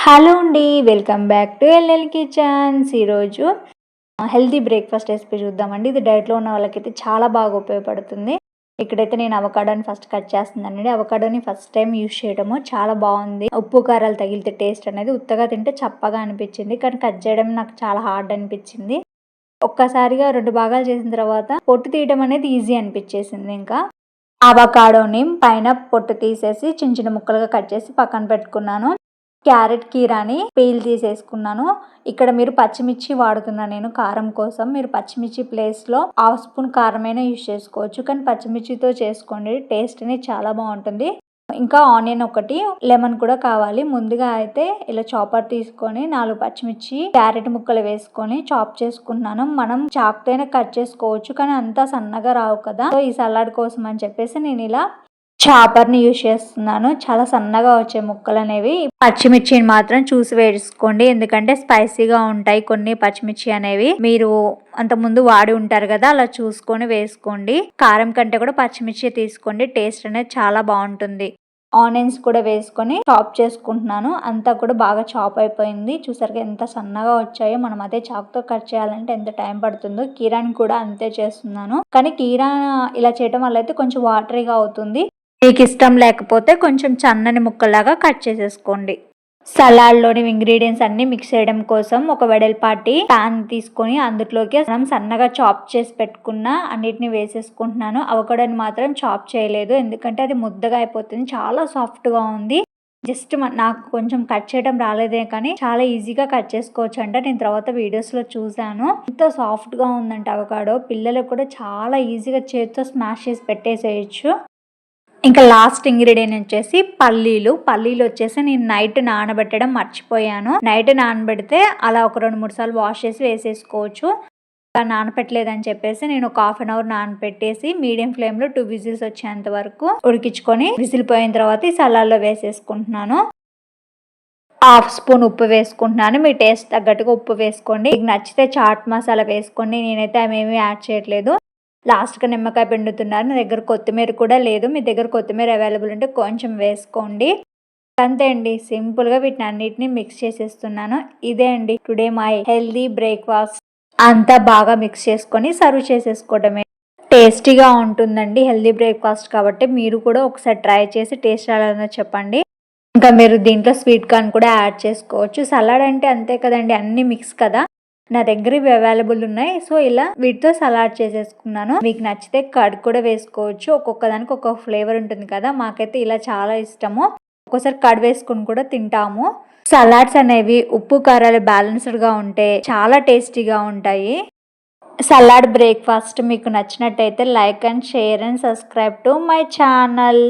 Hello అండి. Welcome back to L L kitchens. ఈరోజు healthy breakfast recipe చూద్దామండి. ఇది డైట్లో ఉన్న వాళ్ళకైతే చాలా బాగా ఉపయోగపడుతుంది. ఇక్కడైతే నేను అవకాడోని ఫస్ట్ కట్ చేస్తున్నానండి. అవకాడోని ఫస్ట్ టైం యూజ్ చేయడము చాలా బాగుంది. ఉప్పు కారాలు తగిలితే టేస్ట్ అనేది ఉత్తగా తింటే చప్పగా అనిపించింది, కానీ కట్ చేయడం నాకు చాలా హార్డ్ అనిపించింది. ఒక్కసారిగా 2 భాగాలు చేసిన తర్వాత పొట్టు తీయడం అనేది ఈజీ అనిపించేసింది. ఇంకా అవకాడోని పైన పొట్టు తీసేసి చిన్న చిన్న ముక్కలుగా కట్ చేసి పక్కన పెట్టుకున్నాను. క్యారెట్ కీరాని పీల్ తీసేసుకున్నాను. ఇక్కడ మీరు పచ్చిమిర్చి వాడుతున్నాను నేను కారం కోసం. మీరు పచ్చిమిర్చి ప్లేస్లో 1/2 స్పూన్ కారమైనా యూజ్ చేసుకోవచ్చు, కానీ పచ్చిమిర్చితో చేసుకోండి, టేస్ట్ అనేది చాలా బాగుంటుంది. ఇంకా ఆనియన్ ఒకటి, లెమన్ కూడా కావాలి. ముందుగా అయితే ఇలా చాపర్ తీసుకొని 4 పచ్చిమిర్చి క్యారెట్ ముక్కలు వేసుకొని చాప్ చేసుకున్నాను. మనం చాకుతోనే కట్ చేసుకోవచ్చు, కానీ అంతా సన్నగా రావు కదా, సో ఈ సలాడ్ కోసం అని చెప్పేసి నేను ఇలా చాపర్ని యూజ్ చేస్తున్నాను. చాలా సన్నగా వచ్చే ముక్కలు అనేవి. పచ్చిమిర్చిని మాత్రం చూసి వేసుకోండి, ఎందుకంటే స్పైసీగా ఉంటాయి కొన్ని పచ్చిమిర్చి అనేవి. మీరు అంత ముందు వాడి ఉంటారు కదా, అలా చూసుకొని వేసుకోండి. కారం కంటే కూడా పచ్చిమిర్చి తీసుకోండి, టేస్ట్ అనేది చాలా బాగుంటుంది. ఆనియన్స్ కూడా వేసుకొని చాప్ చేసుకుంటున్నాను. అంతా కూడా బాగా చాప్ అయిపోయింది. చూసారుగా ఎంత సన్నగా వచ్చాయో. మనం అదే చాకుతో కట్ చేయాలంటే ఎంత టైం పడుతుందో. కీరాని కూడా అంతే చేస్తున్నాను, కానీ కీరా ఇలా చేయడం వల్ల అయితే కొంచెం వాటరీగా అవుతుంది. మీకు ఇష్టం లేకపోతే కొంచెం సన్నని ముక్కలాగా కట్ చేసేసుకోండి. సలాడ్లోని ఇంగ్రీడియంట్స్ అన్ని మిక్స్ చేయడం కోసం ఒక వెడల్పాటి పాన్ తీసుకొని అందులోకి మనం సన్నగా చాప్ చేసి పెట్టుకున్న అన్నిటిని వేసేసుకుంటున్నాను. అవకాడోని మాత్రం చాప్ చేయలేదు, ఎందుకంటే అది ముద్దగా అయిపోతుంది. చాలా సాఫ్ట్గా ఉంది. జస్ట్ నాకు కొంచెం కట్ చేయడం రాలేదే, కానీ చాలా ఈజీగా కట్ చేసుకోవచ్చు అంట. నేను తర్వాత వీడియోస్లో చూసాను. ఎంత సాఫ్ట్గా ఉందంటే అవకాడో. పిల్లలకు కూడా చాలా ఈజీగా చేతితో స్మాష్ చేసి పెట్టేసేయచ్చు. ఇంకా లాస్ట్ ఇంగ్రీడియంట్ వచ్చేసి పల్లీలు వచ్చేసి నేను నైట్ నానబెట్టడం మర్చిపోయాను. నైట్ నానబెడితే అలా ఒక 2-3 సార్లు వాష్ చేసి వేసేసుకోవచ్చు. నానపెట్టలేదని చెప్పేసి నేను ఒక 1/2 అవర్ నానపెట్టేసి మీడియం ఫ్లేమ్లో 2 విజిల్స్ వచ్చేంత వరకు ఉడికించుకొని విజిల్ పోయిన తర్వాత ఈ సలాడ్లో వేసేసుకుంటున్నాను. 1/2 స్పూన్ ఉప్పు వేసుకుంటున్నాను. మీ టేస్ట్ తగ్గట్టుగా ఉప్పు వేసుకోండి. మీకు నచ్చితే చాట్ మసాలా వేసుకోండి. నేనైతే అవేమీ యాడ్ చేయట్లేదు. లాస్ట్గా నిమ్మకాయ పిండుతున్నాను. నా దగ్గర కొత్తిమీర కూడా లేదు. మీ దగ్గర కొత్తిమీర అవైలబుల్ ఉంటే కొంచెం వేసుకోండి. అంతే అండి, సింపుల్గా వీటిని అన్నిటిని మిక్స్ చేసేస్తున్నాను. ఇదే అండి టుడే మై హెల్దీ బ్రేక్ఫాస్ట్. అంతా బాగా మిక్స్ చేసుకొని సర్వ్ చేసేసుకోవడమే. టేస్టీగా ఉంటుందండి, హెల్దీ బ్రేక్ఫాస్ట్ కాబట్టి మీరు కూడా ఒకసారి ట్రై చేసి టేస్ట్ ఎలా ఉందో చెప్పండి. ఇంకా మీరు దీంట్లో స్వీట్ కార్న్ కూడా యాడ్ చేసుకోవచ్చు. సలాడ్ అంటే అంతే కదండి, అన్ని మిక్స్ కదా. నా దగ్గర ఇవి అవైలబుల్ ఉన్నాయి, సో ఇలా వీటితో సలాడ్ చేసేసుకున్నాను. మీకు నచ్చితే కర్డ్ కూడా వేసుకోవచ్చు. ఒక్కొక్క దానికి ఒక్కొక్క ఫ్లేవర్ ఉంటుంది కదా, మాకైతే ఇలా చాలా ఇష్టము. ఒక్కోసారి కర్డ్ వేసుకుని కూడా తింటాము. సలాడ్స్ అనేవి ఉప్పు కారాలు బ్యాలెన్స్డ్గా ఉంటే చాలా టేస్టీగా ఉంటాయి. సలాడ్ బ్రేక్ఫాస్ట్ మీకు నచ్చినట్టయితే like and share and subscribe to my channel.